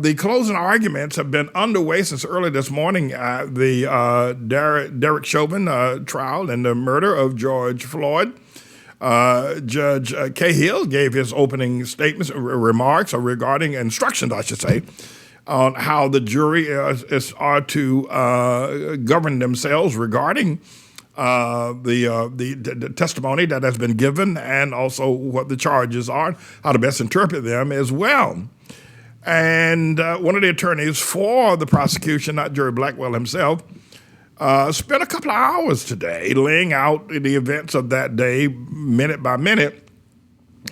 The closing arguments have been underway since early this morning. The Derek Chauvin trial and the murder of George Floyd. Judge Cahill gave his opening statements, remarks regarding instructions, I should say, on how the jury are to govern themselves regarding the testimony that has been given, and also what the charges are, how to best interpret them as well. And one of the attorneys for the prosecution, not Jerry Blackwell himself, spent a couple of hours today laying out the events of that day, minute by minute,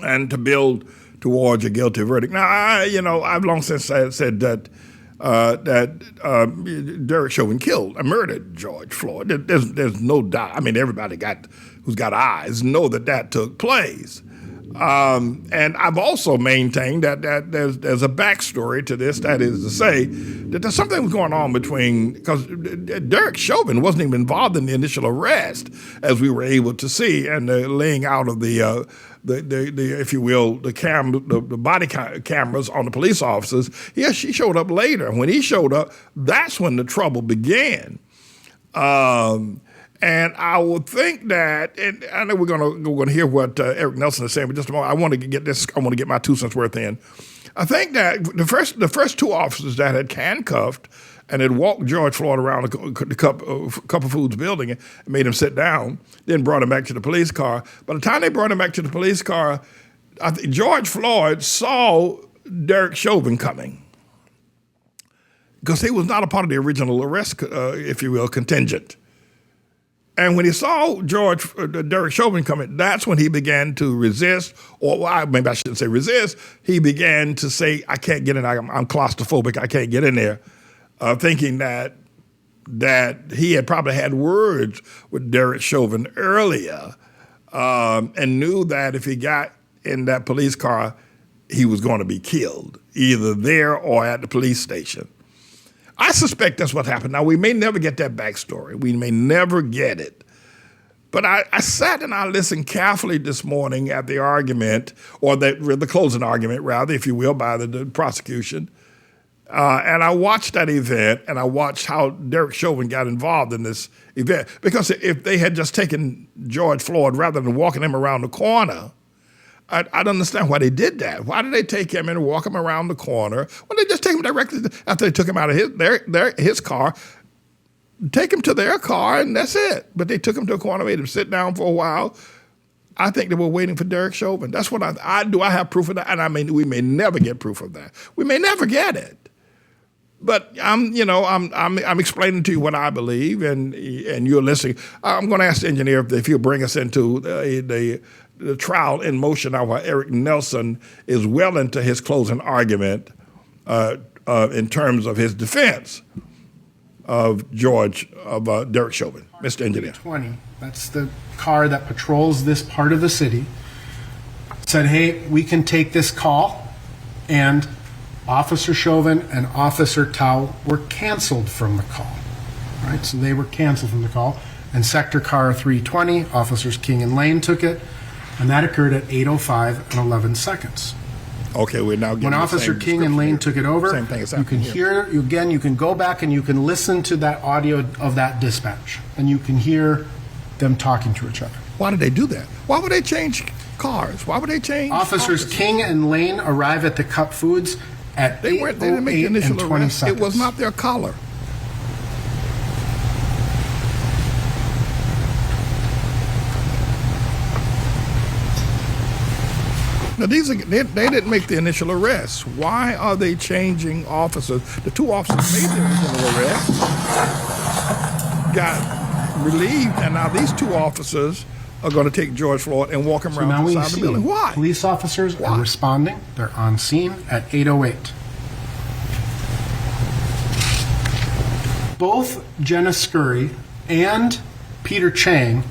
and to build towards a guilty verdict. Now, I've long since said that Derek Chauvin killed and murdered George Floyd. There's no doubt. I mean, everybody who's got eyes know that took place. And I've also maintained that there's a backstory to this. That is to say that there's something going on because Derek Chauvin wasn't even involved in the initial arrest, as we were able to see, and the laying out of the if you will, the body cameras on the police officers. Yes, she showed up later. When he showed up, that's when the trouble began. And I would think that, and I know we're going to hear what Eric Nelson is saying, but just a moment, I want to get my 2 cents worth in. I think that the first two officers that had handcuffed and had walked George Floyd around the Cup of Foods building and made him sit down, then brought him back to the police car. By the time they brought him back to the police car, I think George Floyd saw Derek Chauvin coming, because he was not a part of the original arrest, if you will, contingent. And when he saw Derek Chauvin coming, that's when he began to resist, or maybe I shouldn't say resist. He began to say, I can't get in, I'm claustrophobic, I can't get in there, thinking that he had probably had words with Derek Chauvin earlier, and knew that if he got in that police car, he was going to be killed, either there or at the police station. I suspect that's what happened. Now, we may never get that backstory. We may never get it. But I sat and I listened carefully this morning at the argument, or the closing argument, rather, if you will, by the prosecution. And I watched that event, and I watched how Derek Chauvin got involved in this event. Because if they had just taken George Floyd rather than walking him around the corner, I'd understand why they did that. Why did they take him and walk him around the corner? Well, they just take him directly after they took him out of his car, take him to their car, and that's it. But they took him to a corner, made him sit down for a while. I think they were waiting for Derek Chauvin. That's what I do. I have proof of that, and I mean, we may never get proof of that. We may never get it. But I'm explaining to you what I believe, and you're listening. I'm going to ask the engineer if he'll bring us into the trial in motion now, while Eric Nelson is well into his closing argument in terms of his defense of Derek Chauvin. Mr. Engineer. 20, that's the car that patrols this part of the city, said, hey, we can take this call, and Officer Chauvin and Officer Tao were canceled from the call. Right, so they were canceled from the call. And Sector Car 320, Officers King and Lane took it, and that occurred at 8:05 and 11 seconds. Okay, we're now getting when Officer King and Lane took it over, same thing is you can hear, again, you can go back and you can listen to that audio of that dispatch, and you can hear them talking to each other. Why did they do that? Why would they change cars? Why would they change Officers King and Lane arrive at the Cup Foods at 8:08 and 20 seconds. It was not their collar. Now, they didn't make the initial arrest. Why are they changing officers? The two officers made the original arrest, got relieved, and now these two officers are going to take George Floyd and walk him around the side of the building. Why? Police officers are responding. They're on scene at 8:08. Both Jenna Scurry and Peter Chang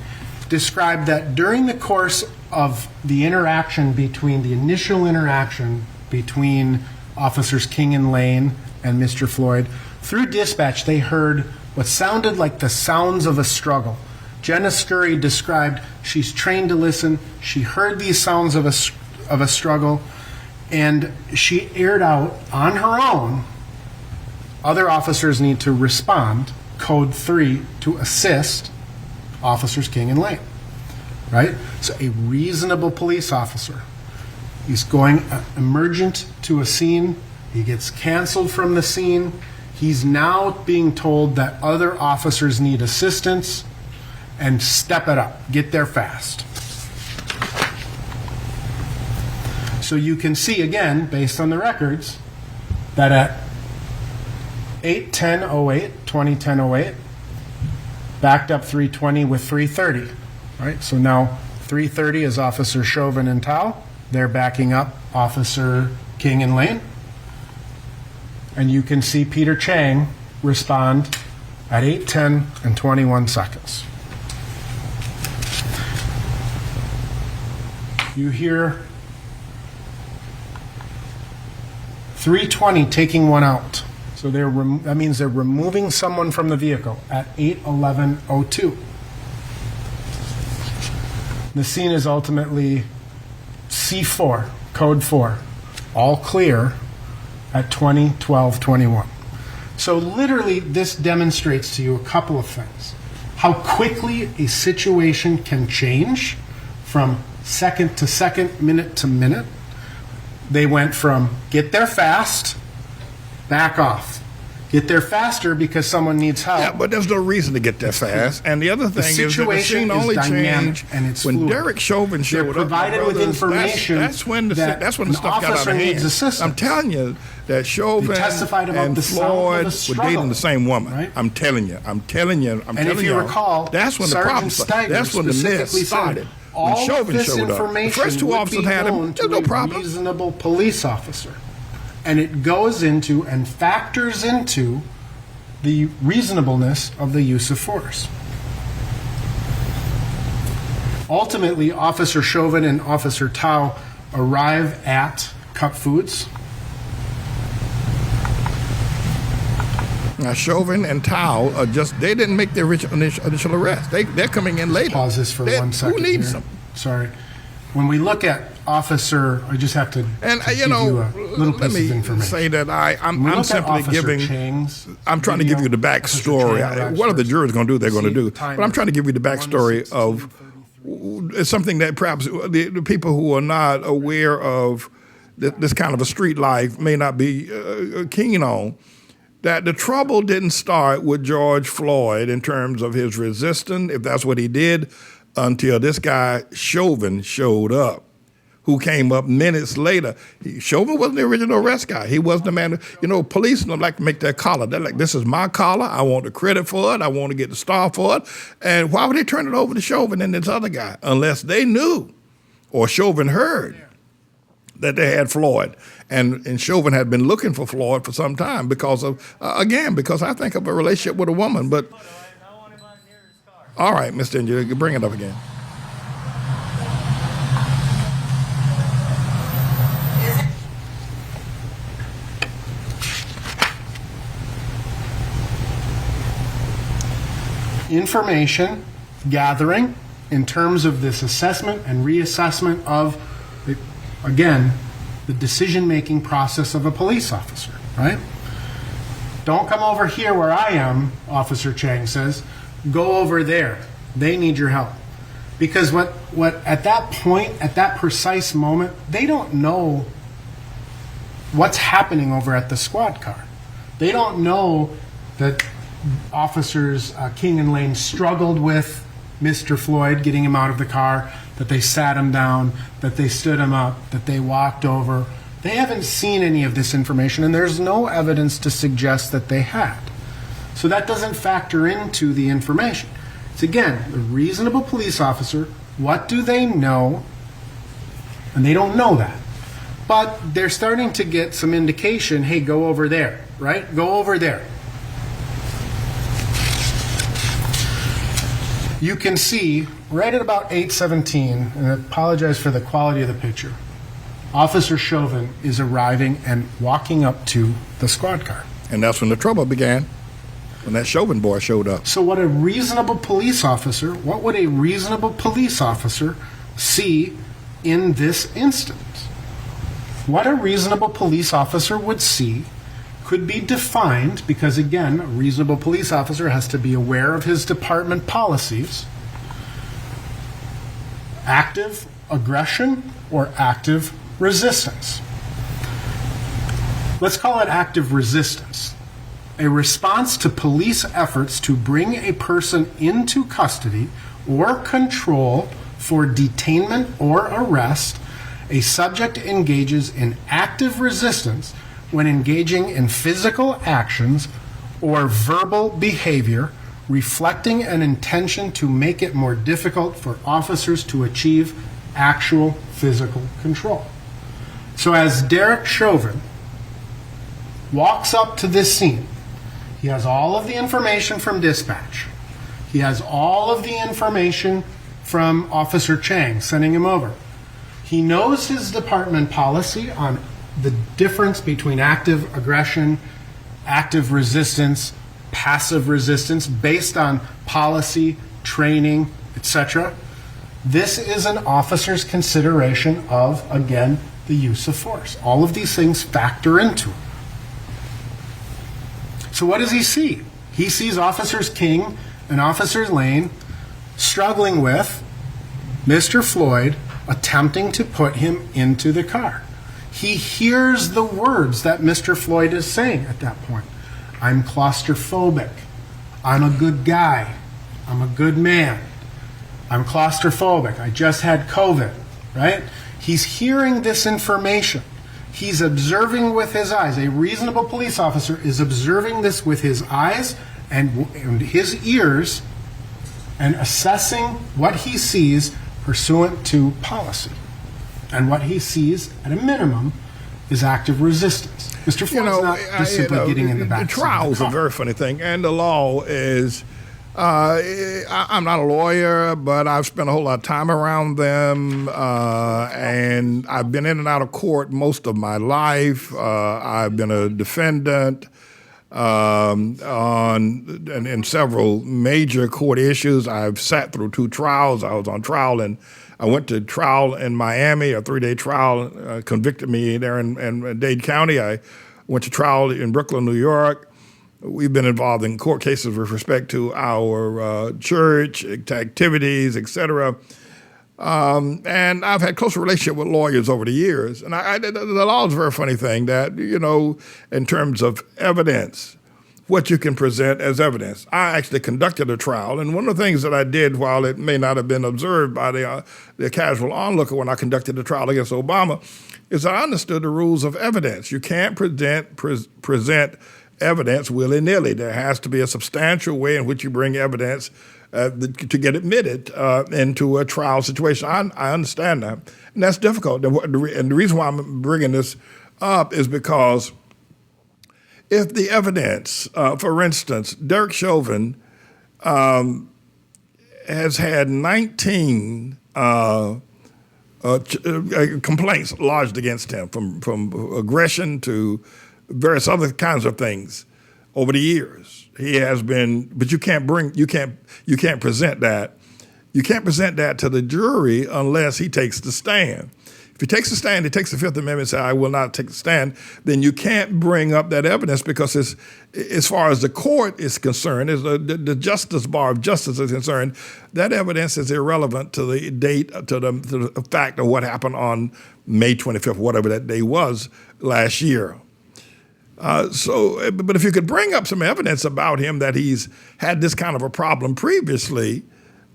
described that during the course of the initial interaction between Officers King and Lane and Mr. Floyd, through dispatch they heard what sounded like the sounds of a struggle. Jenna Scurry described she's trained to listen. She heard these sounds of a struggle, And she aired out on her own, other officers need to respond, code 3, to assist Officers King and Lane, right? So a reasonable police officer, he's going emergent to a scene, he gets canceled from the scene, he's now being told that other officers need assistance, and step it up, get there fast. So you can see, again, based on the records, that at 8:10:08, 20:10:08, backed up 320 with 330, right? So now 330 is Officer Chauvin and Tao. They're backing up Officer King and Lane. And you can see Peter Chang respond at 8:10 and 21 seconds. You hear 320 taking one out. So that means they're removing someone from the vehicle at 8:11:02. The scene is ultimately C4, code 4, all clear at 20:12:21. So literally this demonstrates to you a couple of things. How quickly a situation can change from second to second, minute to minute. They went from get there fast, back off. Get there faster because someone needs help. Yeah, but there's no reason to get there fast. And the other thing is that the situation scene is only dynamic changed and it's when fluid. Derek Chauvin showed They're up. provided with information That's when the that stuff an got out officer of hand. needs assistance. I'm telling you that Chauvin They testified about and the sound of Floyd a were struggle, dating the same woman. right? I'm telling you. And if you recall, that's when the Sergeant problem started. Steiger That's when the mess specifically said, started. When all of Chauvin this showed up. The information first two would officers be had him. known There's to no a problem. reasonable police officer. And it goes into and factors into the reasonableness of the use of force. Ultimately, Officer Chauvin and Officer Tao arrive at Cup Foods. Now, Chauvin and Tao are they didn't make the initial arrest. They're coming in later. Pause this for 1 second. Who needs here. them? Sorry. When we look at Officer, I just have to, And to you give know, you a little let piece of me information. say that When we I'm look at simply Officer giving. Chang's I'm trying to give you the video, backstory. Officer Chang What are the arrives jurors going to do? They're going to See, do. time But I'm is trying to give you the backstory of 1:16:33. it's something that perhaps the people who are not aware of this kind of a street life may not be keen on. That the trouble didn't start with George Floyd in terms of his resistance, if that's what he did, until this guy Chauvin showed up, who came up minutes later. Chauvin wasn't the original arrest guy. He wasn't the man. Police don't like to make their collar. They're like, this is my collar. I want the credit for it. I want to get the star for it. And why would they turn it over to Chauvin and this other guy? Unless they knew or Chauvin heard that they had Floyd. And Chauvin had been looking for Floyd for some time because of, because I think of a relationship with a woman. But, all right, Mr. Engineer, bring it up again. Information gathering in terms of this assessment and reassessment of, again, the decision-making process of a police officer, right? Don't come over here where I am, Officer Chang says. Go over there. They need your help. Because what at that point, at that precise moment, they don't know what's happening over at the squad car. They don't know that Officers King and Lane struggled with Mr. Floyd, getting him out of the car, that they sat him down, that they stood him up, that they walked over. They haven't seen any of this information, and there's no evidence to suggest that they had. So that doesn't factor into the information. It's, again, the reasonable police officer, what do they know? And they don't know that. But they're starting to get some indication, hey, go over there, right? Go over there. You can see right at about 8:17, and I apologize for the quality of the picture, Officer Chauvin is arriving and walking up to the squad car. And that's when the trouble began, when that Chauvin boy showed up. So what would a reasonable police officer see in this instance? what a reasonable police officer would see could be defined, because again, a reasonable police officer has to be aware of his department policies: active aggression or active resistance. Let's call it active resistance. A response to police efforts to bring a person into custody or control for detainment or arrest. A subject engages in active resistance when engaging in physical actions or verbal behavior reflecting an intention to make it more difficult for officers to achieve actual physical control. So as Derek Chauvin walks up to this scene, he has all of the information from dispatch. He has all of the information from Officer Chang sending him over. He knows his department policy on the difference between active aggression, active resistance, passive resistance, based on policy, training, etc. This is an officer's consideration of, again, the use of force. All of these things factor into it. So what does he see? He sees Officers King and Officers Lane struggling with Mr. Floyd, attempting to put him into the car. He hears the words that Mr. Floyd is saying at that point. I'm claustrophobic. I'm a good guy. I'm a good man. I'm claustrophobic. I just had COVID, right? He's hearing this information. He's observing with his eyes. A reasonable police officer is observing this with his eyes and his ears and assessing what he sees pursuant to policy. And what he sees, at a minimum, is active resistance. Mr. Floyd's not just simply getting in the back. The trial's a very funny thing, and the law is. I'm not a lawyer, but I've spent a whole lot of time around them, and I've been in and out of court most of my life. I've been a defendant in several major court issues. I've sat through 2 trials. I was on trial, and I went to trial in Miami, a 3-day trial, convicted me there in Dade County. I went to trial in Brooklyn, New York. We've been involved in court cases with respect to our church activities, et cetera. And I've had close relationship with lawyers over the years. And the law is a very funny thing that, in terms of evidence, what you can present as evidence. I actually conducted a trial, and one of the things that I did, while it may not have been observed by the casual onlooker when I conducted the trial against Obama, is I understood the rules of evidence. You can't present evidence willy-nilly. There has to be a substantial way in which you bring evidence to get admitted into a trial situation. I understand that, and that's difficult. And the reason why I'm bringing this up is because if the evidence, for instance, Derek Chauvin has had 19 complaints lodged against him, from aggression to various other kinds of things over the years. He has been, but you can't present that. You can't present that to the jury unless he takes the stand. If he takes the stand, he takes the Fifth Amendment and says, I will not take the stand, then you can't bring up that evidence, because as far as the court is concerned, as the justice bar of justice is concerned, that evidence is irrelevant to the date, to the fact of what happened on May 25th, whatever that day was last year. But if you could bring up some evidence about him that he's had this kind of a problem previously,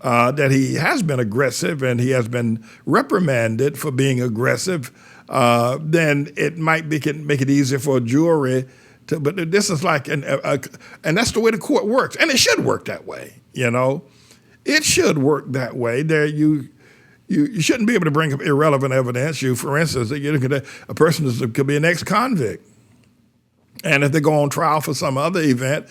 that he has been aggressive and he has been reprimanded for being aggressive, then it might make it easier for a jury to. But this is like, and that's the way the court works, and it should work that way. It should work that way. You shouldn't be able to bring up irrelevant evidence. For instance, a person could be an ex-convict. And if they go on trial for some other event,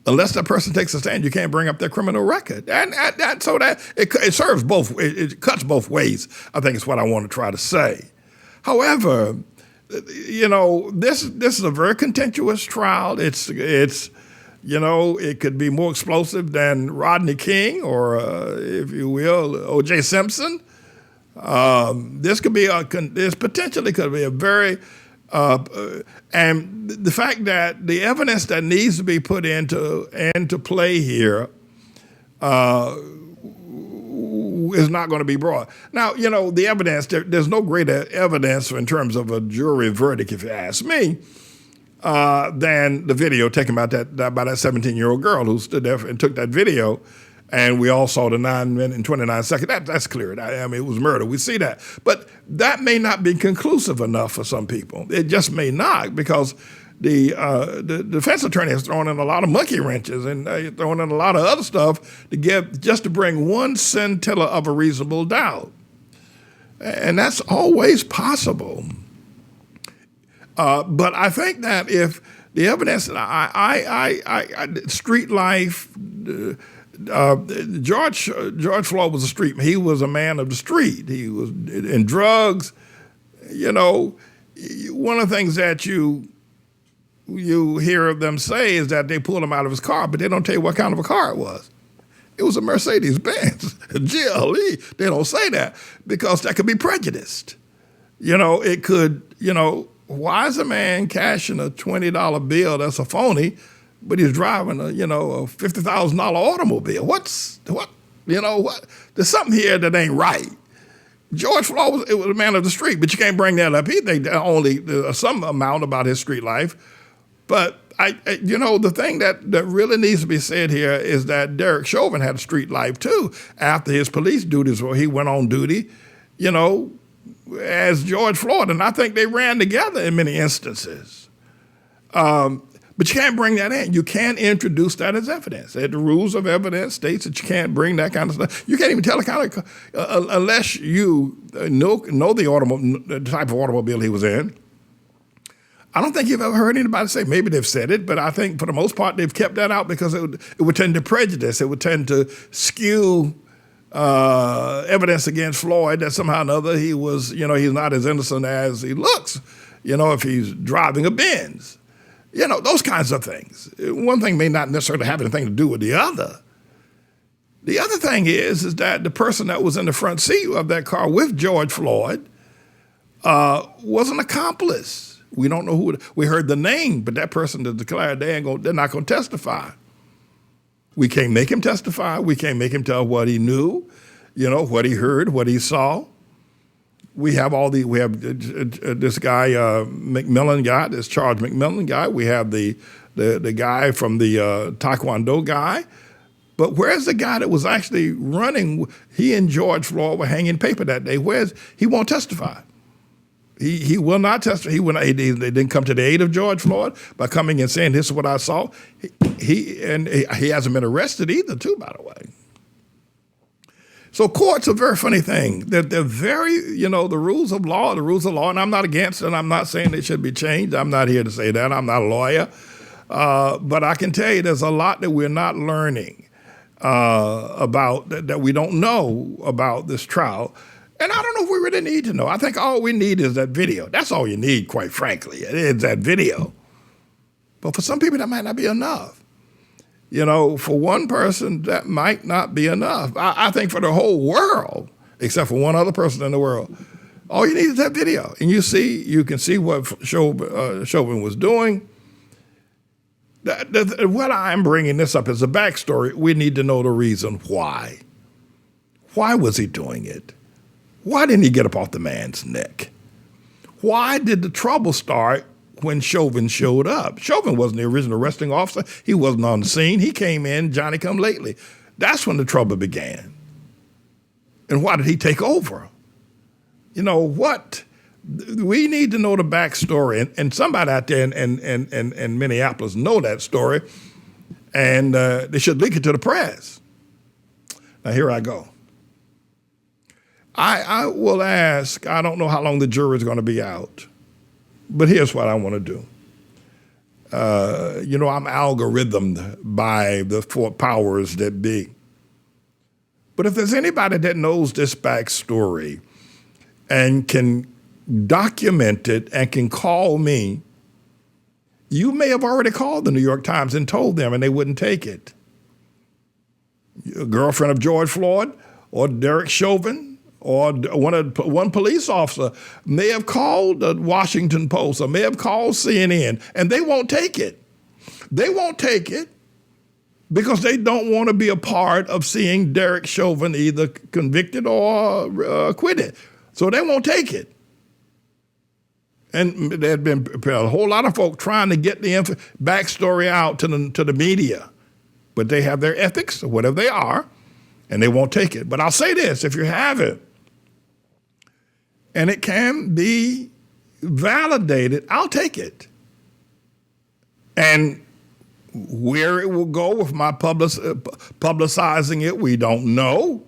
unless that person takes a stand, you can't bring up their criminal record. And so that it serves both, it cuts both ways, I think is what I want to try to say. However, this is a very contentious trial. It could be more explosive than Rodney King or, if you will, O.J. Simpson. This potentially could be a very, and the fact that the evidence that needs to be put into play here is not going to be brought. Now, the evidence, there's no greater evidence in terms of a jury verdict, if you ask me, than the video taken by that 17-year-old girl who stood there and took that video. And we all saw the 9 minutes and 29 seconds. That's clear. I mean, it was murder. We see that. But that may not be conclusive enough for some people. It just may not, because the defense attorney has thrown in a lot of monkey wrenches and thrown in a lot of other stuff to bring one scintilla of a reasonable doubt. And that's always possible. But I think that if the evidence, street life, George Floyd was a street. He was a man of the street. He was in drugs. One of the things that you hear them say is that they pulled him out of his car, but they don't tell you what kind of a car it was. It was a Mercedes-Benz, GLE. They don't say that because that could be prejudiced. It could. Why is a man cashing a $20 bill that's a phony, but he's driving a $50,000 automobile? What? There's something here that ain't right. George Floyd was a man of the street, but you can't bring that up. He think only some amount about his street life. But the thing that really needs to be said here is that Derek Chauvin had a street life too. After his police duties, where he went on duty, as George Floyd, and I think they ran together in many instances. But you can't bring that in. You can't introduce that as evidence. The rules of evidence states that you can't bring that kind of stuff. You can't even tell unless you know the type of automobile he was in. I don't think you've ever heard anybody say, maybe they've said it, but I think for the most part they've kept that out because it would tend to prejudice. It would tend to skew evidence against Floyd that somehow or another he's not as innocent as he looks, if he's driving a Benz. Those kinds of things. One thing may not necessarily have anything to do with the other. The other thing is that the person that was in the front seat of that car with George Floyd was an accomplice. We don't know who. We heard the name, but that person that declared they're not going to testify. We can't make him testify. We can't make him tell what he knew, what he heard, what he saw. We have this guy, McMillan guy, this Charles McMillan guy. We have the guy from the Taekwondo guy. But where's the guy that was actually running? He and George Floyd were hanging paper that day. He won't testify. He will not testify. They didn't come to the aid of George Floyd by coming and saying, this is what I saw. He hasn't been arrested either, too, by the way. So courts are a very funny thing. They're very, the rules of law, and I'm not against it. I'm not saying they should be changed. I'm not here to say that. I'm not a lawyer. But I can tell you there's a lot that we're not learning about, that we don't know about this trial. And I don't know if we really need to know. I think all we need is that video. That's all you need, quite frankly. It is that video. But for some people, that might not be enough. For one person, that might not be enough. I think for the whole world, except for one other person in the world, all you need is that video. And you can see what Chauvin was doing. What I'm bringing this up as a backstory, we need to know the reason why. Why was he doing it? Why didn't he get up off the man's neck? Why did the trouble start when Chauvin showed up? Chauvin wasn't the original arresting officer. He wasn't on the scene. He came in, Johnny come lately. That's when the trouble began. And why did he take over? What? We need to know the backstory. And somebody out there in Minneapolis know that story. And they should leak it to the press. Now, here I go. I will ask, I don't know how long the jury is going to be out, but here's what I want to do. I'm algorithmed by the four powers that be. But if there's anybody that knows this backstory and can document it and can call me, you may have already called the New York Times and told them and they wouldn't take it. A girlfriend of George Floyd or Derek Chauvin, or one police officer may have called the Washington Post or may have called CNN, and they won't take it. They won't take it because they don't want to be a part of seeing Derek Chauvin either convicted or acquitted. So they won't take it. And there had been a whole lot of folk trying to get the backstory out to the media, but they have their ethics, or whatever they are, and they won't take it. But I'll say this, if you have it, and it can be validated, I'll take it. And where it will go with my publicizing it, we don't know.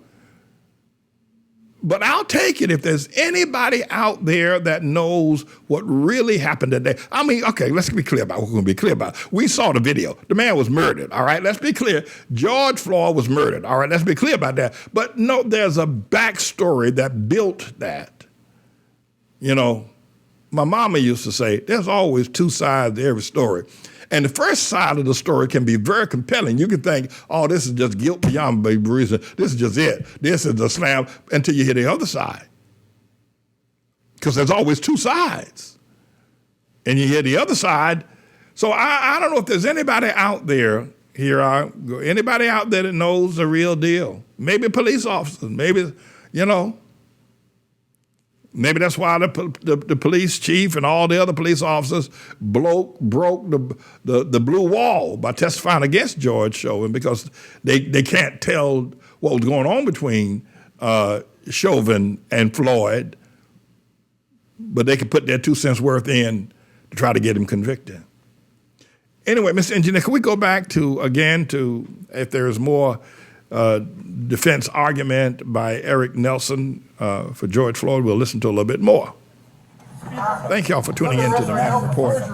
But I'll take it if there's anybody out there that knows what really happened today. I mean, okay, let's be clear about what we're going to be clear about. We saw the video. The man was murdered, all right? Let's be clear. George Floyd was murdered, all right? Let's be clear about that. But no, there's a backstory that built that. You know, my mama used to say, there's always two sides to every story. And the first side of the story can be very compelling. You can think, oh, this is just guilt beyond reason. This is just it. This is the slam, until you hear the other side. Because there's always two sides. And you hear the other side. So I don't know if there's anybody out there, anybody out there that knows the real deal. Maybe police officers, maybe, you know. Maybe that's why the police chief and all the other police officers broke the blue wall by testifying against George Chauvin, because they can't tell what was going on between Chauvin and Floyd, but they could put their 2 cents worth in to try to get him convicted. Anyway, Mr. Engineer, can we go back to if there's more defense argument by Eric Nelson for George Floyd? We'll listen to a little bit more. Thank y'all for tuning in to the Mann Report. What's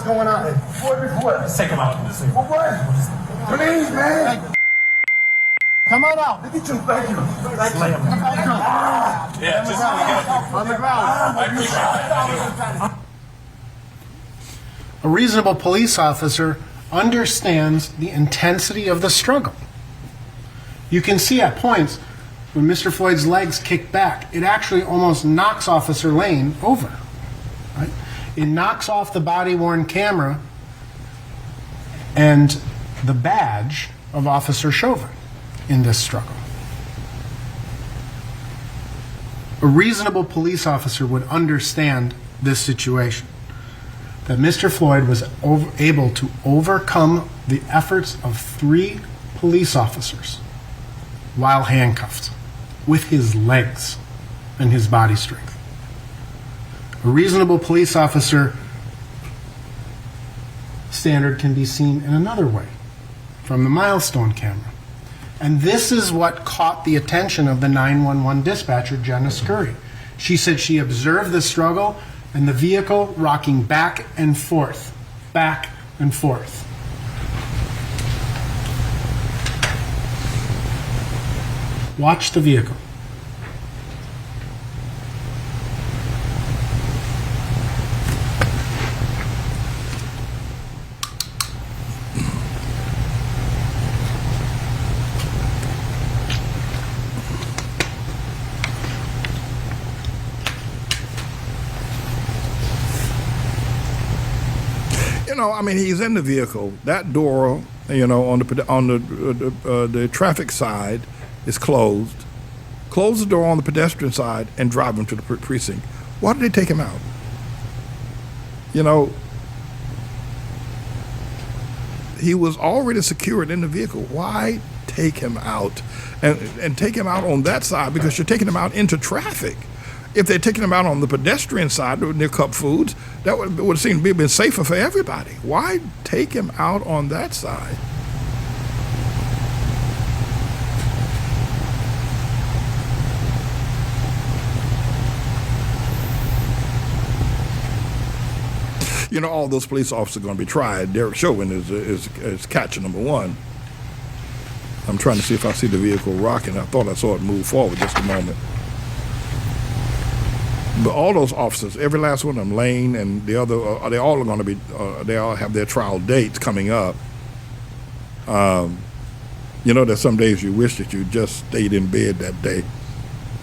going on? Let's take him out. Please, man. Come on out. Look at you. Thank you. Yeah, just on the ground. I appreciate it. A reasonable police officer understands the intensity of the struggle. You can see at points when Mr. Floyd's legs kick back, it actually almost knocks Officer Lane over. Right? It knocks off the body-worn camera and the badge of Officer Chauvin in this struggle. A reasonable police officer would understand this situation, that Mr. Floyd was able to overcome the efforts of 3 police officers while handcuffed with his legs and his body strength. A reasonable police officer standard can be seen in another way, from the milestone camera. And this is what caught the attention of the 911 dispatcher, Jenna Scurry. She said she observed the struggle and the vehicle rocking back and forth, back and forth. Watch the vehicle. You know, I mean, he's in the vehicle. That door, you know, on the traffic side is closed. Close the door on the pedestrian side and drive him to the precinct. Why did they take him out? You know, he was already secured in the vehicle. Why take him out? And take him out on that side, because you're taking him out into traffic. If they're taking them out on the pedestrian side near Cup Foods, that would seem to be safer for everybody. Why take him out on that side? You know, all those police officers are going to be tried. Derek Chauvin is catcher number 1. I'm trying to see if I see the vehicle rocking. I thought I saw it move forward just a moment. But all those officers, every last one of them, Lane and the other, they all are going to be, they all have their trial dates coming up. You know, there's some days you wish that you just stayed in bed that day.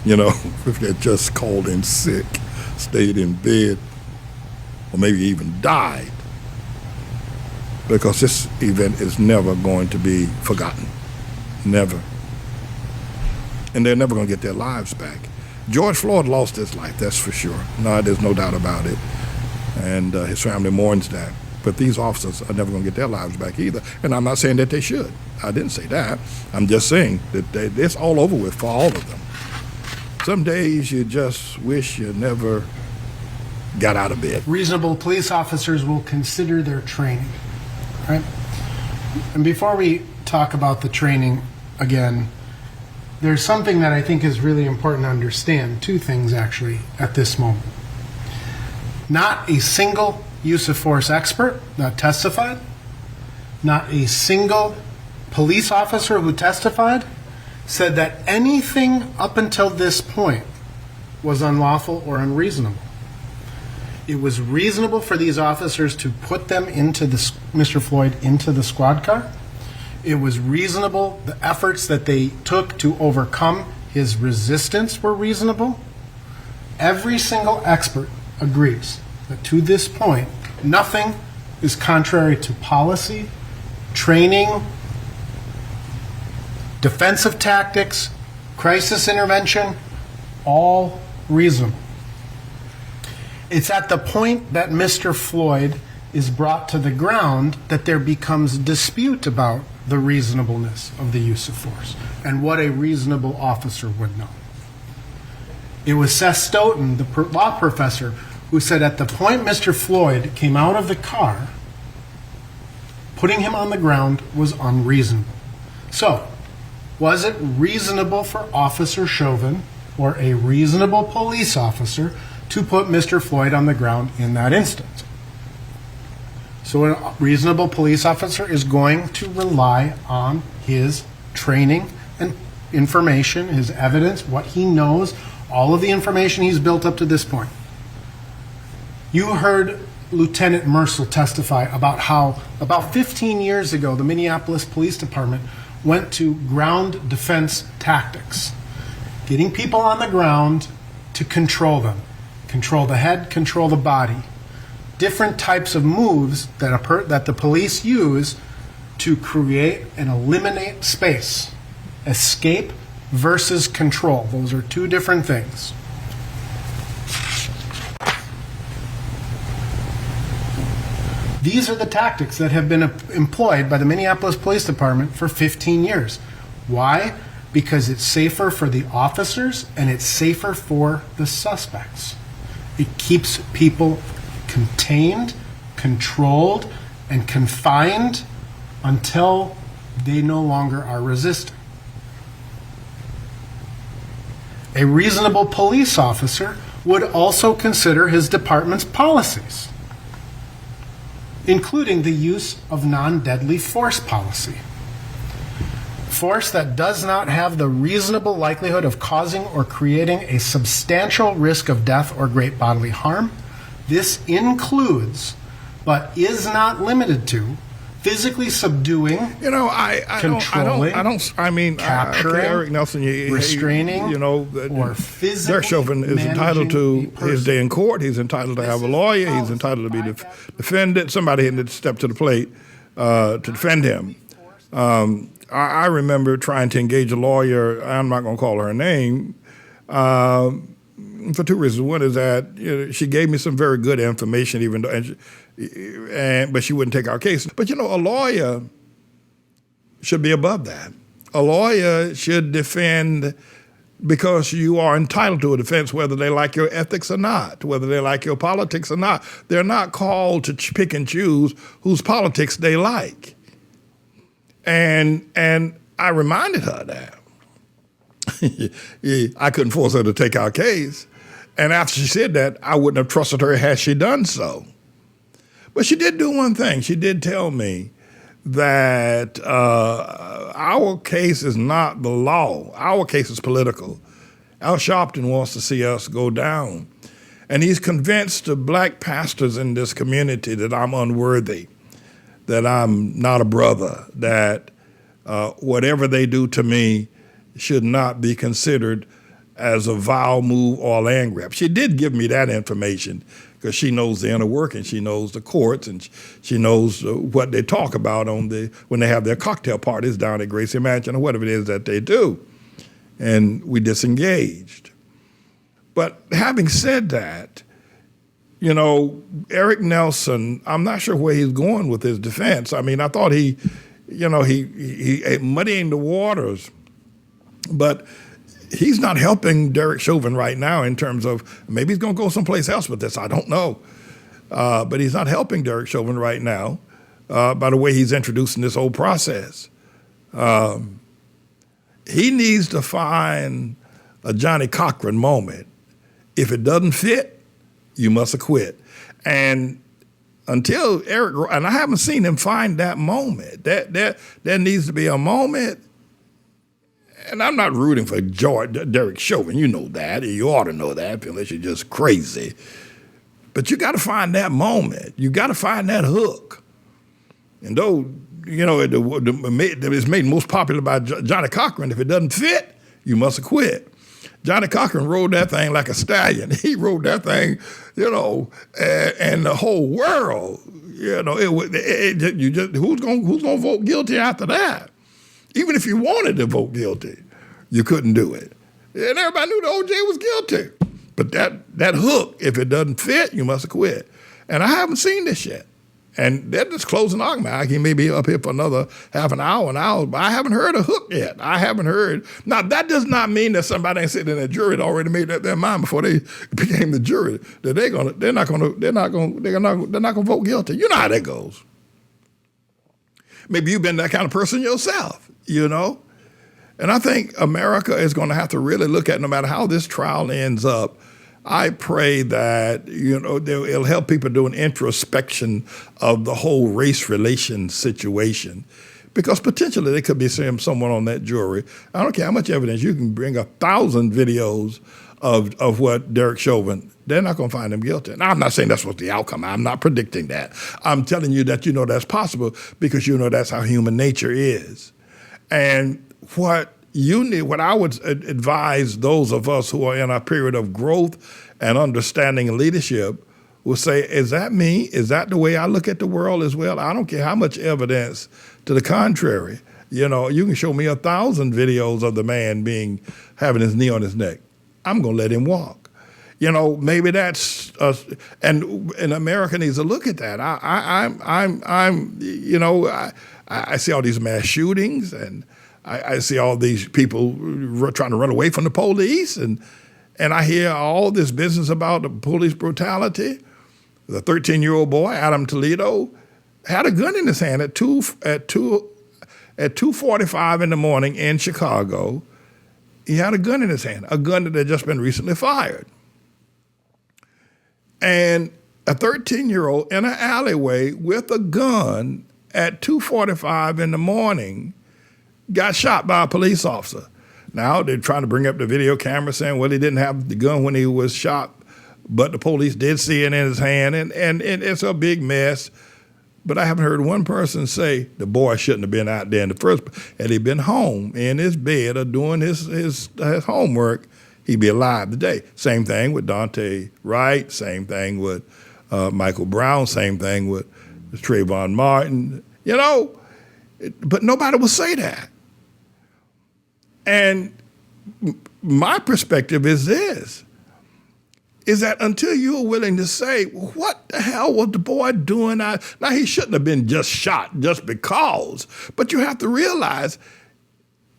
You know, if you just called in sick, stayed in bed, or maybe even died. Because this event is never going to be forgotten. Never. And they're never going to get their lives back. George Floyd lost his life, that's for sure. No, there's no doubt about it. And his family mourns that. But these officers are never going to get their lives back either. And I'm not saying that they should. I didn't say that. I'm just saying that it's all over with for all of them. Some days you just wish you never got out of bed. Reasonable police officers will consider their training, right? And before we talk about the training again, there's something that I think is really important to understand. Two things, actually, at this moment. Not a single use of force expert that testified, not a single police officer who testified said that anything up until this point was unlawful or unreasonable. It was reasonable for these officers to put them into Mr. Floyd into the squad car. It was reasonable. The efforts that they took to overcome his resistance were reasonable. Every single expert agrees that to this point, nothing is contrary to policy, training, defensive tactics, crisis intervention, all reasonable. It's at the point that Mr. Floyd is brought to the ground that there becomes dispute about the reasonableness of the use of force and what a reasonable officer would know. It was Seth Stoughton, the law professor, who said at the point Mr. Floyd came out of the car, putting him on the ground was unreasonable. So, was it reasonable for Officer Chauvin or a reasonable police officer to put Mr. Floyd on the ground in that instance? So a reasonable police officer is going to rely on his training and information, his evidence, what he knows, all of the information he's built up to this point. You heard Lieutenant Mercil testify about how about 15 years ago the Minneapolis Police Department went to ground defense tactics, getting people on the ground to control them, control the head, control the body. Different types of moves that the police use to create and eliminate space. Escape versus control. Those are two different things. These are the tactics that have been employed by the Minneapolis Police Department for 15 years. Why? Because it's safer for the officers and it's safer for the suspects. It keeps people contained, controlled, and confined until they no longer are resisting. A reasonable police officer would also consider his department's policies, including the use of non-deadly force policy. Force that does not have the reasonable likelihood of causing or creating a substantial risk of death or great bodily harm. This includes, but is not limited to, physically subduing, controlling, capturing, Eric Nelson, restraining, or physically Derek Chauvin is entitled to his day in court. He's entitled to have a lawyer. He's entitled to be defended. Somebody had to step to the plate to defend him. I remember trying to engage a lawyer. I'm not going to call her name. For two reasons. One is that she gave me some very good information, even though, but she wouldn't take our case. But a lawyer should be above that. A lawyer should defend because you are entitled to a defense, whether they like your ethics or not, whether they like your politics or not. They're not called to pick and choose whose politics they like. And I reminded her that. I couldn't force her to take our case. And after she said that, I wouldn't have trusted her had she done so. But she did do one thing. She did tell me that our case is not the law. Our case is political. Al Sharpton wants to see us go down. And he's convinced the black pastors in this community that I'm unworthy, that I'm not a brother, that whatever they do to me should not be considered as a vile move or land grab. She did give me that information because she knows the inner working. She knows the courts, and she knows what they talk about when they have their cocktail parties down at Gracie Mansion or whatever it is that they do. And we disengaged. But having said that, you know, Eric Nelson, I'm not sure where he's going with his defense. I mean, I thought he muddying the waters, but he's not helping Derek Chauvin right now in terms of, maybe he's going to go someplace else with this, I don't know. But he's not helping Derek Chauvin right now by the way he's introducing this whole process. He needs to find a Johnny Cochran moment. If it doesn't fit, you must acquit. And until Eric, and I haven't seen him find that moment, there needs to be a moment. And I'm not rooting for Derek Chauvin. You know that. You ought to know that, unless you're just crazy. But you got to find that moment. You got to find that hook. And though, you know, it's made most popular by Johnny Cochran, if it doesn't fit, you must acquit. Johnny Cochran rode that thing like a stallion. He rode that thing, you know, and the whole world, you know, who's gonna vote guilty after that? Even if you wanted to vote guilty, you couldn't do it. And everybody knew the OJ was guilty. But that hook, if it doesn't fit, you must acquit. And I haven't seen this yet. And they're just closing argument. He may be up here for another half an hour, but I haven't heard a hook yet. I haven't heard. Now, that does not mean that somebody ain't sitting in a jury that already made up their mind before they became the jury that they're not gonna vote guilty. You know how that goes. Maybe you've been that kind of person yourself, you know? And I think America is going to have to really look at, no matter how this trial ends up, I pray that, you know, it'll help people do an introspection of the whole race relations situation, because potentially there could be someone on that jury. I don't care how much evidence you can bring, 1,000 videos of what Derek Chauvin, they're not going to find him guilty. Now, I'm not saying that's what's the outcome. I'm not predicting that. I'm telling you that you know that's possible because you know that's how human nature is. And what you need, what I would advise those of us who are in a period of growth and understanding and leadership will say, is that me? Is that the way I look at the world as well? I don't care how much evidence to the contrary. You know, you can show me 1,000 videos of the man having his knee on his neck. I'm going to let him walk. You know, maybe that's and America needs to look at that. I see all these mass shootings, and I see all these people trying to run away from the police, and I hear all this business about the police brutality. The 13-year-old boy, Adam Toledo, had a gun in his hand at 2:45 in the morning in Chicago. He had a gun in his hand, a gun that had just been recently fired. And a 13-year-old in an alleyway with a gun at 2:45 in the morning got shot by a police officer. Now they're trying to bring up the video camera saying, well, he didn't have the gun when he was shot, but the police did see it in his hand, and it's a big mess. But I haven't heard one person say the boy shouldn't have been out there in the first place. Had he been home in his bed or doing his homework, he'd be alive today. Same thing with Dante Wright, same thing with Michael Brown, same thing with Trayvon Martin, you know, but nobody will say that. And my perspective is this, is that until you're willing to say, what the hell was the boy doing? Now, he shouldn't have been just shot just because, but you have to realize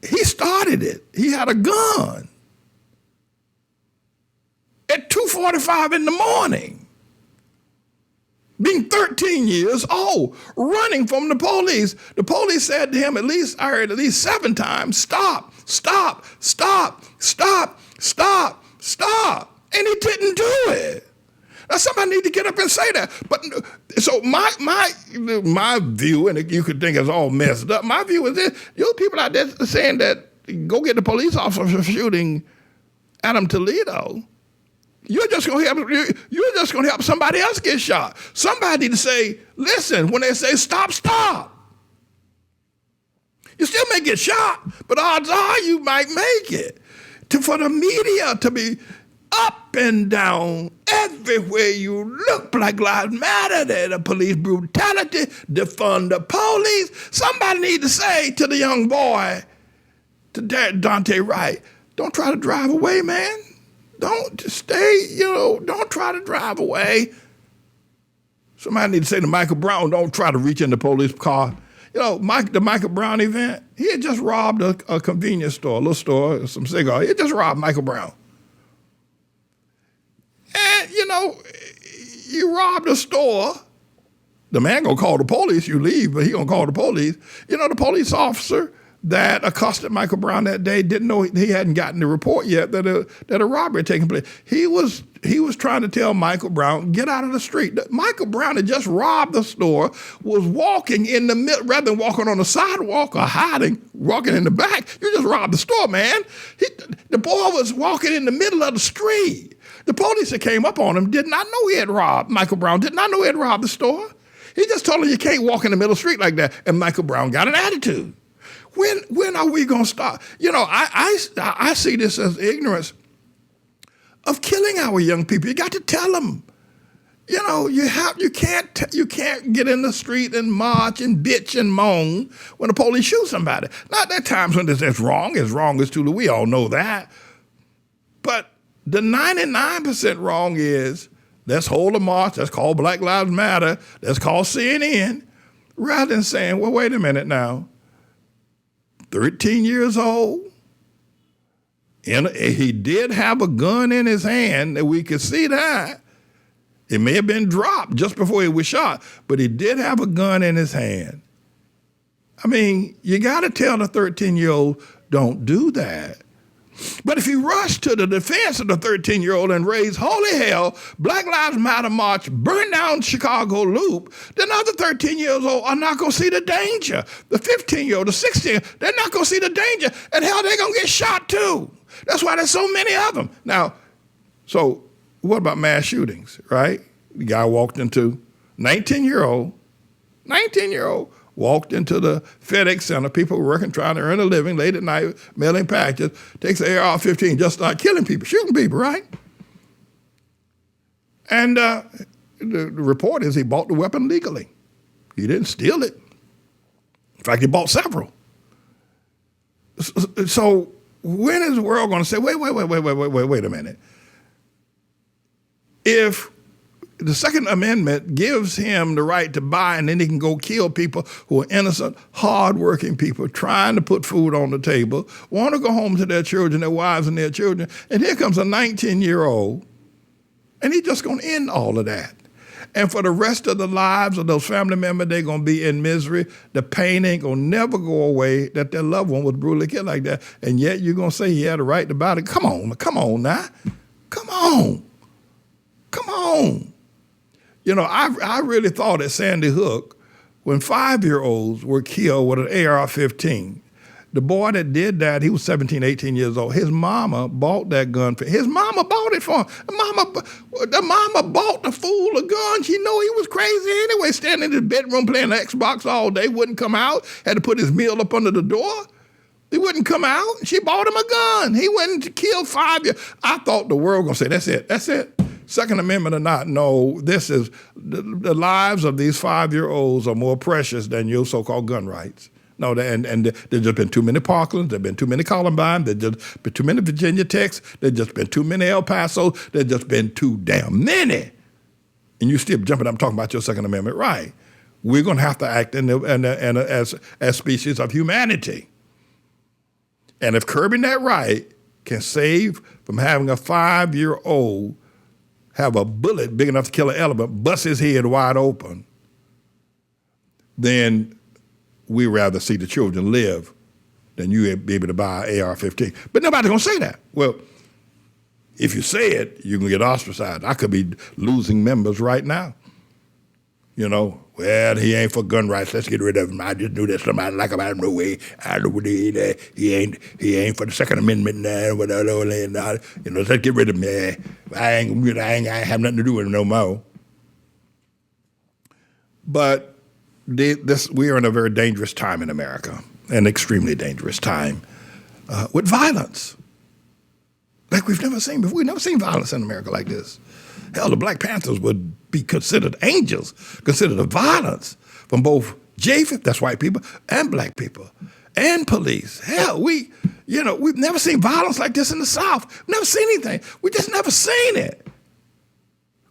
he started it. He had a gun at 2:45 in the morning, being 13 years old, running from the police. The police said to him, I heard at least 7 times, stop, stop, stop, stop, stop, stop. And he didn't do it. Now, somebody need to get up and say that. But so my view, and you could think it's all messed up, my view is this: you people out there saying that go get the police officer for shooting Adam Toledo. You're just going to help somebody else get shot. Somebody to say, listen, when they say stop, stop. You still may get shot, but odds are you might make it. For the media to be up and down everywhere you look, Black Lives Matter, the police brutality, defund the police. Somebody need to say to the young boy, to Dante Wright, don't try to drive away, man. Don't stay, don't try to drive away. Somebody need to say to Michael Brown, don't try to reach in the police car. The Michael Brown event, he had just robbed a convenience store, a little store, some cigars. He had just robbed Michael Brown. And, you robbed a store. The man gonna call the police, you leave, but he gonna call the police. The police officer that accosted Michael Brown that day didn't know, he hadn't gotten the report yet that a robbery had taken place. He was trying to tell Michael Brown, get out of the street. Michael Brown had just robbed the store, was walking in the middle, rather than walking on the sidewalk or hiding, walking in the back. You just robbed the store, man. The boy was walking in the middle of the street. The police that came up on him did not know he had robbed. Michael Brown did not know he had robbed the store. He just told him you can't walk in the middle of the street like that. And Michael Brown got an attitude. When are we going to stop? I see this as ignorance of killing our young people. You got to tell them. You can't get in the street and march and bitch and moan when the police shoot somebody. Now, there are times when it's wrong as truly. We all know that. But the 99% wrong is, let's hold a march, let's call Black Lives Matter, let's call CNN, rather than saying, well, wait a minute now. 13 years old, and he did have a gun in his hand, and we could see that. It may have been dropped just before he was shot, but he did have a gun in his hand. I mean, you got to tell the 13-year-old, don't do that. But if you rush to the defense of the 13-year-old and raise holy hell, Black Lives Matter march, burn down Chicago Loop, then other 13-year-olds are not going to see the danger. The 15-year-old, the 16-year-old, they're not going to see the danger. And hell, they're going to get shot too. That's why there's so many of them. Now, so what about mass shootings, right? The guy walked into, 19-year-old, walked into the FedEx Center, people were working, trying to earn a living, late at night, mailing packages, takes an AR-15, just start killing people, shooting people, right? And the report is he bought the weapon legally. He didn't steal it. In fact, he bought several. So when is the world going to say, wait a minute. If the Second Amendment gives him the right to buy, and then he can go kill people who are innocent, hardworking people trying to put food on the table, want to go home to their children, their wives and their children, and here comes a 19-year-old, and he's just going to end all of that. And for the rest of the lives of those family members, they're going to be in misery. The pain ain't going to never go away that their loved one was brutally killed like that. And yet you're going to say he had a right to buy it. Come on now. Come on. I really thought at Sandy Hook, when 5-year-olds were killed with an AR-15, the boy that did that, he was 17, 18 years old. His mama bought that gun for him. His mama bought it for him. The mama bought the fool a gun. She knew he was crazy anyway, standing in his bedroom playing the Xbox all day, wouldn't come out, had to put his meal up under the door. He wouldn't come out. She bought him a gun. He went to kill 5 years. I thought the world was going to say, that's it. Second Amendment or not, no, this is, the lives of these 5-year-olds are more precious than your so-called gun rights. No, and there's just been too many Parklands, there's been too many Columbine, there's just been too many Virginia Techs, there's just been too many El Pasos, there's just been too damn many. And you still jumping up talking about your Second Amendment right. We're going to have to act as species of humanity. And if curbing that right can save from having a 5-year-old have a bullet big enough to kill an elephant, bust his head wide open, then we rather see the children live than you be able to buy an AR-15. But nobody's going to say that. Well, if you say it, you're going to get ostracized. I could be losing members right now. Well, he ain't for gun rights. Let's get rid of him. I just knew that somebody like him. I don't know way. I know he ain't for the Second Amendment now. Let's get rid of him. I ain't have nothing to do with him no more. But we are in a very dangerous time in America. an extremely dangerous time with violence like we've never seen before. We've never seen violence in America like this. Hell, the Black Panthers would be considered angels, considered a violence from both Japheth, that's white people, and black people, and police. Hell, we've never seen violence like this in the South. We've never seen anything. We just never seen it.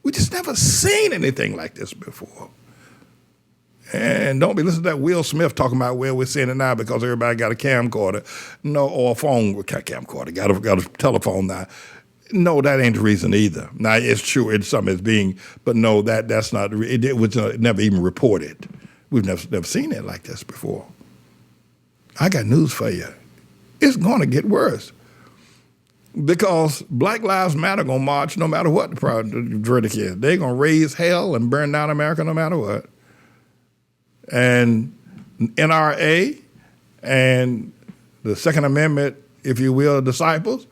We just never seen anything like this before. And don't be listening to that Will Smith talking about, well, we're seeing it now because everybody got a camcorder. No, or a phone with camcorder, got a telephone now. No, that ain't the reason either. Now, it's true, it's something that's being, but no, that's not, it was never even reported. We've never seen it like this before. I got news for you. It's going to get worse. Because Black Lives Matter going to march no matter what the verdict is. They're going to raise hell and burn down America no matter what. And NRA and the Second Amendment, if you will, disciples,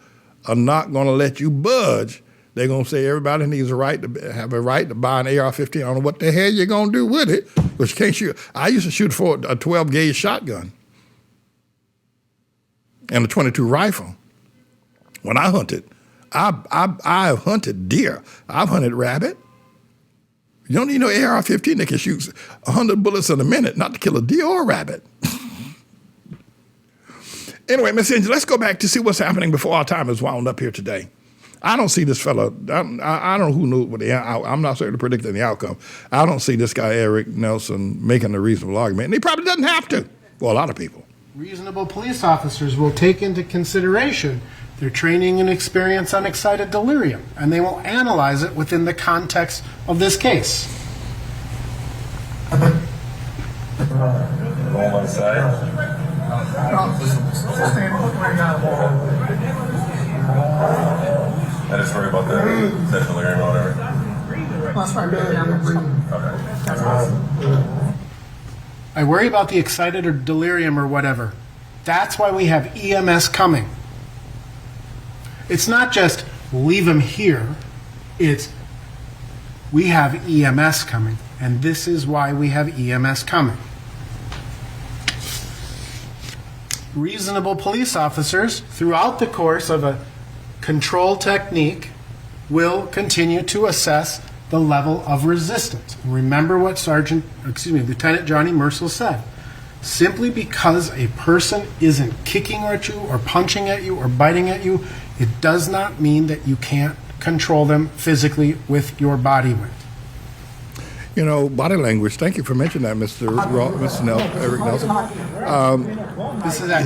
are not going to let you budge. They're going to say everybody needs have a right to buy an AR-15. I don't know what the hell you're going to do with it, but you can't shoot. I used to shoot for a 12-gauge shotgun and a .22 rifle. When I hunted, I've hunted deer. I've hunted rabbit. You don't need no AR-15 that can shoot 100 bullets in a minute, not to kill a deer or a rabbit. Anyway, Miss Angie, let's go back to see what's happening before our time is wound up here today. I don't see this fella. I don't know who knew what I'm not certain to predict the outcome. I don't see this guy Eric Nelson making a reasonable argument, and he probably doesn't have to. Well, a lot of people. Reasonable police officers will take into consideration their training and experience on excited delirium, and they will analyze it within the context of this case. Go on my side. I just worry about the delirium or whatever. I worry about the excited or delirium or whatever. That's why we have EMS coming. It's not just leave them here. It's we have EMS coming, and this is why we have EMS coming. Reasonable police officers, throughout the course of a control technique, will continue to assess the level of resistance. And remember what Lieutenant Johnny Mercil said. Simply because a person isn't kicking at you or punching at you or biting at you, it does not mean that you can't control them physically with your body weight. You know, body language, thank you for mentioning that, Mr. Eric Nelson.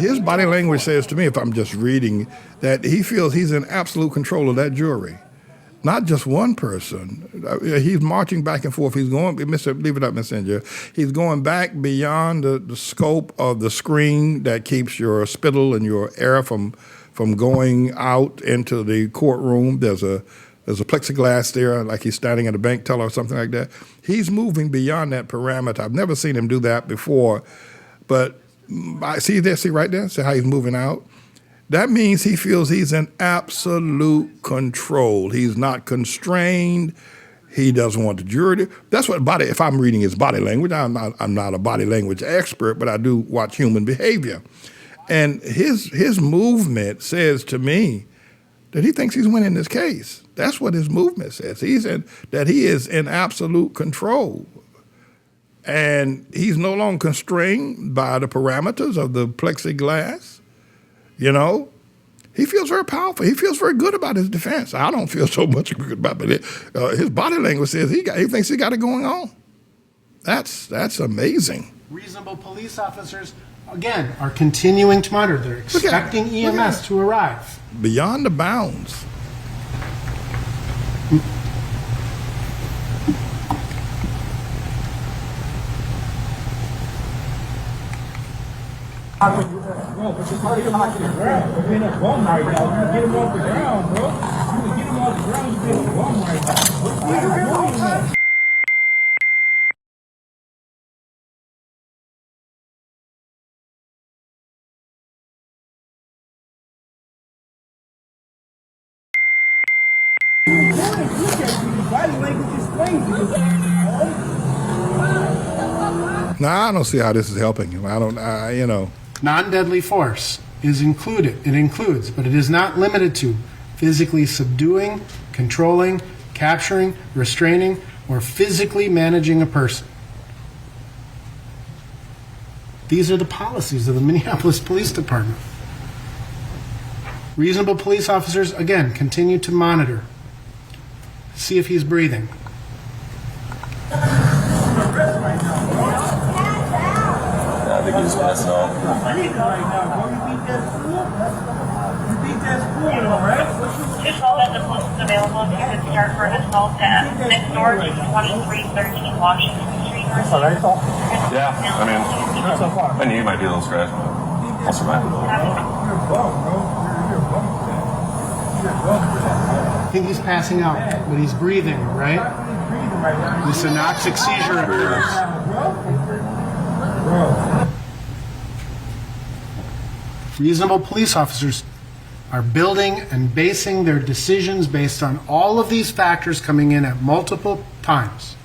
His body language says to me, if I'm just reading, that he feels he's in absolute control of that jury. Not just one person. He's marching back and forth. He's going, leave it up, Messenger. He's going back beyond the scope of the screen that keeps your spittle and your air from going out into the courtroom. There's a plexiglass there, like he's standing at a bank teller or something like that. He's moving beyond that parameter. I've never seen him do that before, but see right there? See how he's moving out? That means he feels he's in absolute control. He's not constrained. He doesn't want the jury to. That's what if I'm reading his body language, I'm not a body language expert, but I do watch human behavior. And his movement says to me that he thinks he's winning this case. That's what his movement says. He is in absolute control. And he's no longer constrained by the parameters of the plexiglass. You know, he feels very powerful. He feels very good about his defense. I don't feel so much good about it. His body language says he thinks he got it going on. That's amazing. Reasonable police officers, again, are continuing to monitor. They're expecting EMS to arrive. Beyond the bounds. Bro, but just get him off the ground. We're in a Walmart now. You get him off the ground, bro. You can get him off the ground. You get him Walmart now. Now I don't see how this is helping him. Non-deadly force is included. It includes, but it is not limited to, physically subduing, controlling, capturing, restraining, or physically managing a person. These are the policies of the Minneapolis Police Department. Reasonable police officers, again, continue to monitor. See if he's breathing. I think he's passing out. Just call that the police is available. If you could start for an assault at next door to 2313 Washington Street. Yeah, I mean, my knee might be a little scratched, but I'll survive it. I think he's passing out, but he's breathing, right? This anoxic seizure occurs. Reasonable police officers are building and basing their decisions based on all of these factors coming in at multiple times,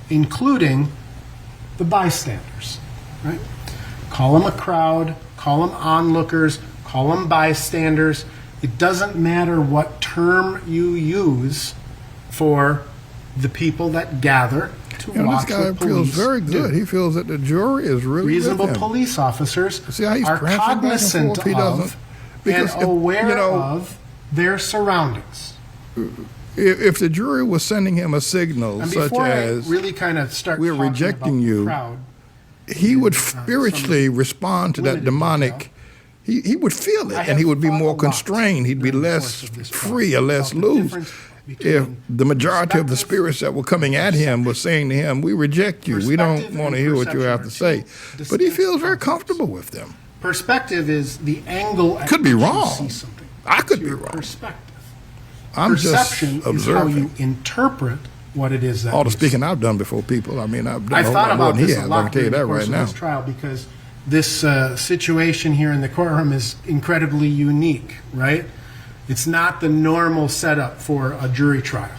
including the bystanders, right? Call them a crowd, call them onlookers, call them bystanders. It doesn't matter what term you use for the people that gather to This watch guy what feels police very do. good. He feels that the jury is really Reasonable with him. police officers See how he's are prancing back and cognizant forth? He of doesn't- because and if- aware you know- of their surroundings. If the jury was sending him a signal And such before as I really kind of start we're talking rejecting about you, the crowd, he would spiritually respond to that limited demonic. He would feel it, I and he have would be thought a more lot constrained. He'd be during the less course of this free trial or less about the loose difference if between the majority of the perspective, spirits that were coming at him was saying to him, "We reject you. We don't Perspective want to and hear what you have to perception say." are two But he distinct feels very concepts. comfortable with them. Perspective is the angle at Could be which wrong. you see something. I could It's be your wrong. Perspective. I'm Perception just is how you observing. interpret what it is that All the you speaking I've done before people. I mean, I've done I a whole thought lot more about than he this has. a I lot can tell you during the that course right of now. this trial because this situation here in the courtroom is incredibly unique, right? It's not the normal setup for a jury trial.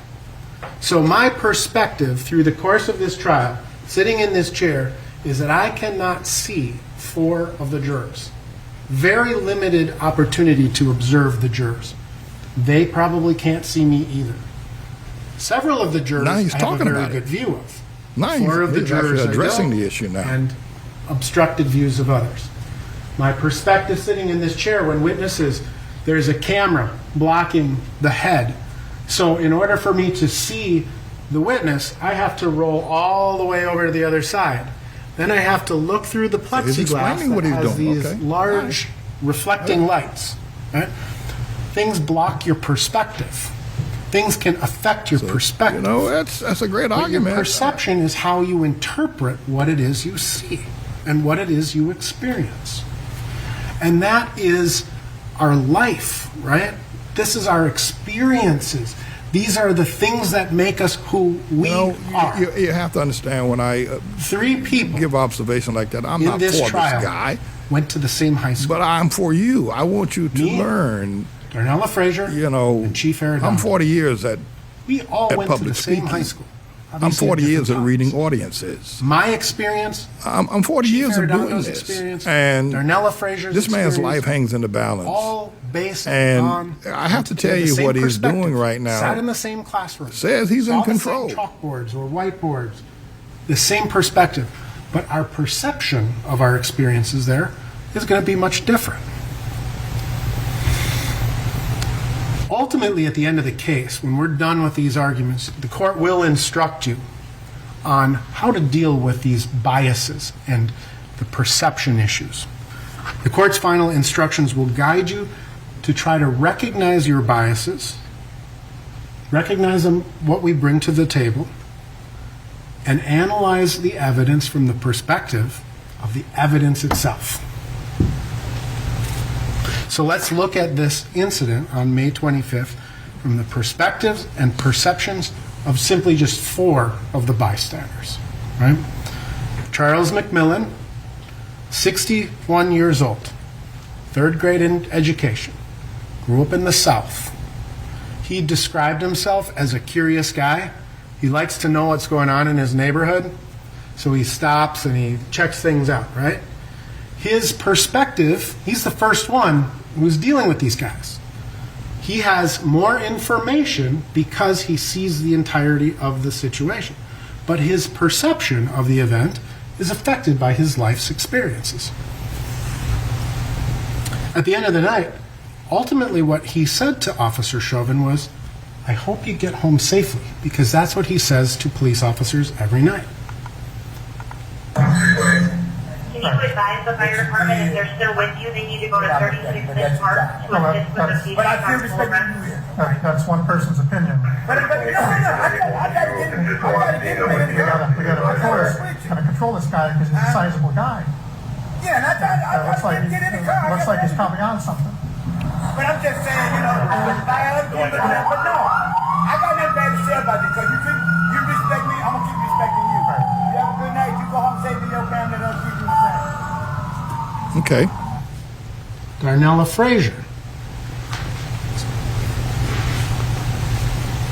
So my perspective through the course of this trial, sitting in this chair, is that I cannot see 4 of the jurors. Very limited opportunity to observe the jurors. They probably can't see me either. Several of the jurors Now he's I have talking a very about it. good view of. Now 4 of the he's actually jurors I addressing don't, the issue now. and obstructed views of others. My perspective sitting in this chair when witnesses, there's a camera blocking the head. So in order for me to see the witness, I have to roll all the way over to the other side. Then I have to look through the he's plexiglass explaining what that he's has doing, these okay. large reflecting lights. Right? Things block your perspective. Things can affect your perspective. You know, that's a great But your argument. perception is how you interpret what it is you see and what it is you experience. And that is our life, right? This is our experiences. These are the things that make us who we You know, are. you have to understand when I 3 people give observation like that, I'm in not this for trial this guy, went to the same high school. but I'm for you. I want you to Me? learn. Darnella Frazier You know, and Chief Arredondo. I'm 40 years at We all at went to public the same speaking. high school. I'm Obviously 40 different years at times. reading audiences. My experience, I'm 40 Chief years of doing Arredondo's this, experience, and Darnella Frazier's this man's experience, life hangs in the balance. all based And on. I have to tell the you same what he's perspective. doing right now. Sat in the same classroom. Says he's saw in control. The same chalkboards or whiteboards. The same perspective, but our perception of our experiences there is going to be much different. Ultimately, at the end of the case, when we're done with these arguments, the court will instruct you on how to deal with these biases and the perception issues. The court's final instructions will guide you to try to recognize your biases, recognize them, what we bring to the table, and analyze the evidence from the perspective of the evidence itself. So let's look at this incident on May 25th from the perspectives and perceptions of simply just 4 of the bystanders. Right? Charles McMillan, 61 years old, 3rd grade in education, grew up in the South. He described himself as a curious guy. He likes to know what's going on in his neighborhood, so he stops and he checks things out, right? his perspective, he's the first one who's dealing with these guys. He has more information because he sees the entirety of the situation. But his perception of the event is affected by his life's experiences. At the end of the night, ultimately what he said to Officer Chauvin was, "I hope you get home safely," because that's what he says to police officers every night. Can you advise the fire department if they're still with you, they need to go to 36th Park to assist with the CJ But I feel Constable respect arrest? you here. That's one person's opinion. But no, I gotta get him. We gotta control this guy because he's a sizable guy. Yeah, and I tried to get in the car. Looks like he's probably on something. But I'm just saying, you know, but no, I got nothing bad to say about it because you respect me, I'm gonna keep respecting you. You have a good night. You go home safely, your family, they'll keep you the same. Okay. Darnella Frazier.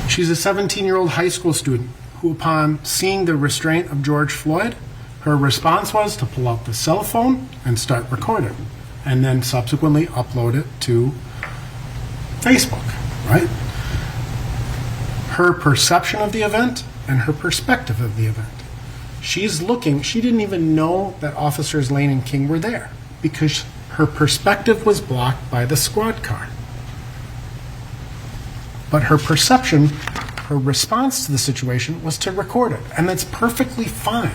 She's a 17-year-old high school student who, upon seeing the restraint of George Floyd, her response was to pull out the cell phone and start recording, and then subsequently upload it to Facebook, right? Her perception of the event and her perspective of the event. She's looking, she didn't even know that Officers Lane and King were there because her perspective was blocked by the squad car. But her perception, her response to the situation was to record it, and that's perfectly fine.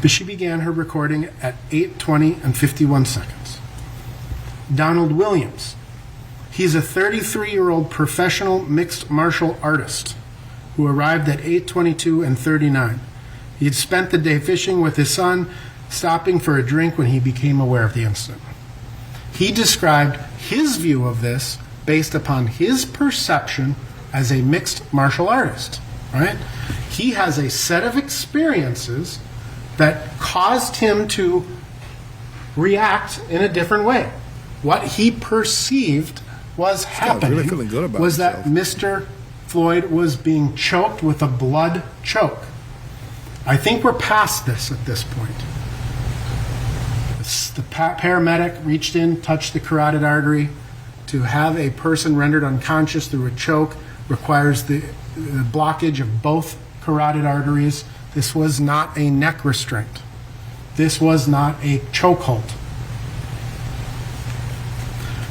But she began her recording at 8:20 and 51 seconds. Donald Williams. He's a 33-year-old professional mixed martial artist who arrived at 8:22 and 39. He had spent the day fishing with his son, stopping for a drink when he became aware of the incident. He described his view of this based upon his perception as a mixed martial artist, right? He has a set of experiences that caused him to react in a different way. What he perceived was happening really feeling good about was that himself. Mr. Floyd was being choked with a blood choke. I think we're past this at this point. The paramedic reached in, touched the carotid artery. To have a person rendered unconscious through a choke requires the blockage of both carotid arteries. This was not a neck restraint. This was not a chokehold.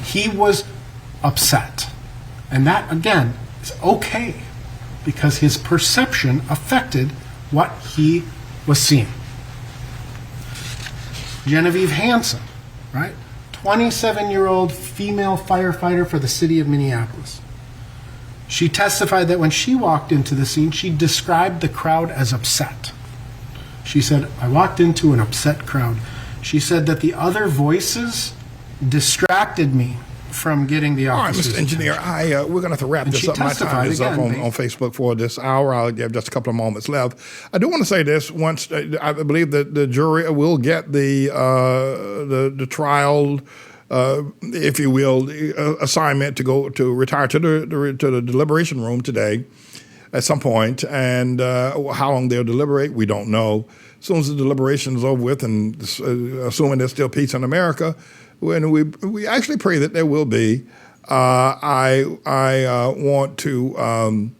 He was upset. And that, again, is okay because his perception affected what he was seeing. Genevieve Hansen, right? 27-year-old female firefighter for the city of Minneapolis. She testified that when she walked into the scene, she described the crowd as upset. She said, "I walked into an upset crowd." She said that the other voices distracted me from getting the All right, officers. Mr. Engineer, we're going to have to wrap And this she up. My time testified is up again, on Facebook for this hour. I'll have just a couple of moments left. I do want to say this. Once I believe that the jury will get the trial, if you will, assignment to go to retire to the deliberation room today at some point, and how long they'll deliberate, we don't know. As soon as the deliberation is over with, and assuming there's still peace in America, when we actually pray that there will be, I want to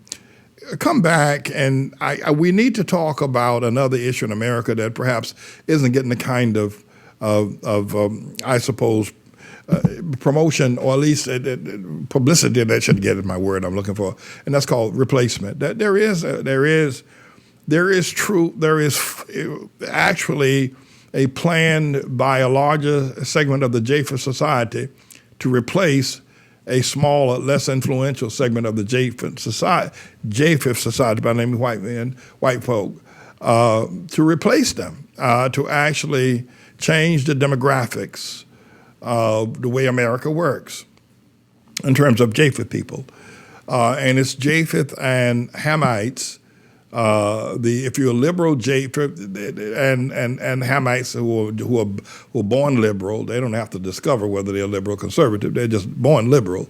come back, and we need to talk about another issue in America that perhaps isn't getting the kind of I suppose, promotion, or at least publicity that should get is my word I'm looking for, and that's called replacement. That there is actually a plan by a larger segment of the Japheth society to replace a smaller, less influential segment of the Japheth society by the name of white folk, to replace them, to actually change the demographics of the way America works in terms of Japheth people. And it's Japheth and Hamites. If you're a liberal Japheth and Hamites who are born liberal, they don't have to discover whether they're liberal or conservative. They're just born liberal.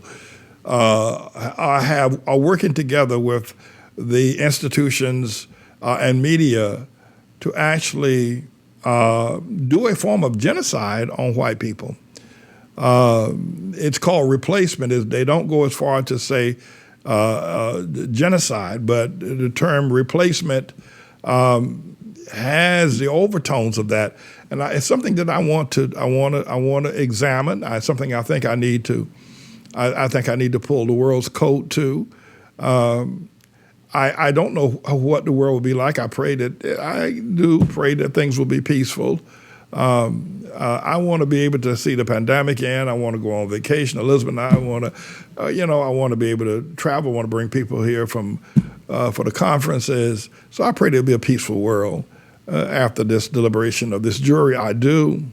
Are working together with the institutions and media to actually do a form of genocide on white people. It's called replacement. They don't go as far to say genocide, but the term replacement has the overtones of that, and it's something that I want to examine. It's something I think I need to. I think I need to pull the world's coat to. I don't know what the world will be like. I do pray that things will be peaceful. I want to be able to see the pandemic end. I want to go on vacation. Elizabeth and I want to, I want to be able to travel. I want to bring people here for the conferences. So I pray there'll be a peaceful world after this deliberation of this jury. I do,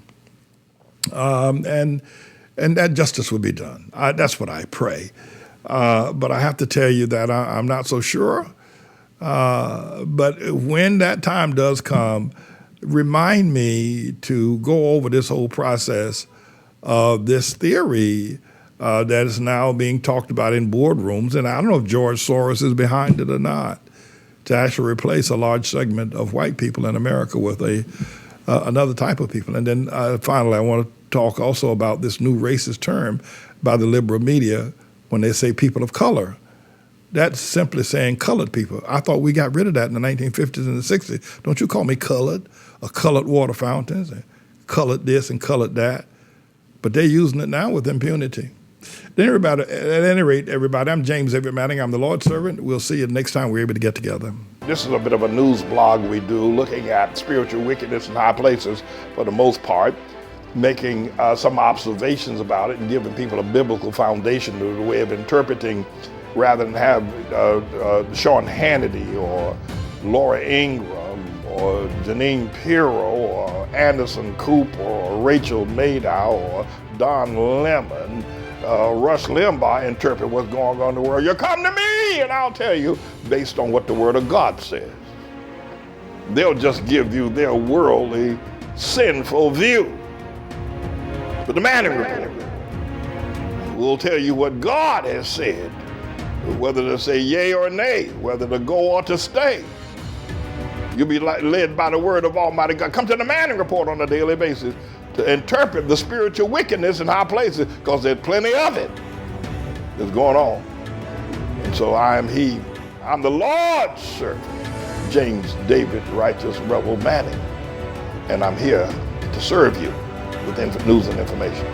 and that justice will be done. That's what I pray. But I have to tell you that I'm not so sure. But when that time does come, remind me to go over this whole process of this theory that is now being talked about in boardrooms. And I don't know if George Soros is behind it or not, to actually replace a large segment of white people in America with another type of people. And then finally, I want to talk also about this new racist term by the liberal media when they say people of color. That's simply saying colored people. I thought we got rid of that in the 1950s and the 60s. Don't you call me colored, or colored water fountains, and colored this and colored that. But they're using it now with impunity. Then at any rate, everybody, I'm James Everett Manning. I'm the Lord's servant. We'll see you next time we're able to get together. This is a bit of a news blog we do, looking at spiritual wickedness in high places for the most part, making some observations about it and giving people a biblical foundation to the way of interpreting, rather than have Sean Hannity or Laura Ingraham or Janine Pirro or Anderson Cooper or Rachel Maddow or Don Lemon, Rush Limbaugh interpret what's going on in the world. You come to me and I'll tell you based on what the Word of God says. They'll just give you their worldly, sinful view. But the Manning Report will tell you what God has said, whether to say yea or nay, whether to go or to stay. You'll be led by the word of Almighty God. Come to the Manning Report on a daily basis to interpret the spiritual wickedness in high places, because there's plenty of it that's going on. And so I'm the Lord's servant, James David Righteous Rebel Manning, and I'm here to serve you with news and information.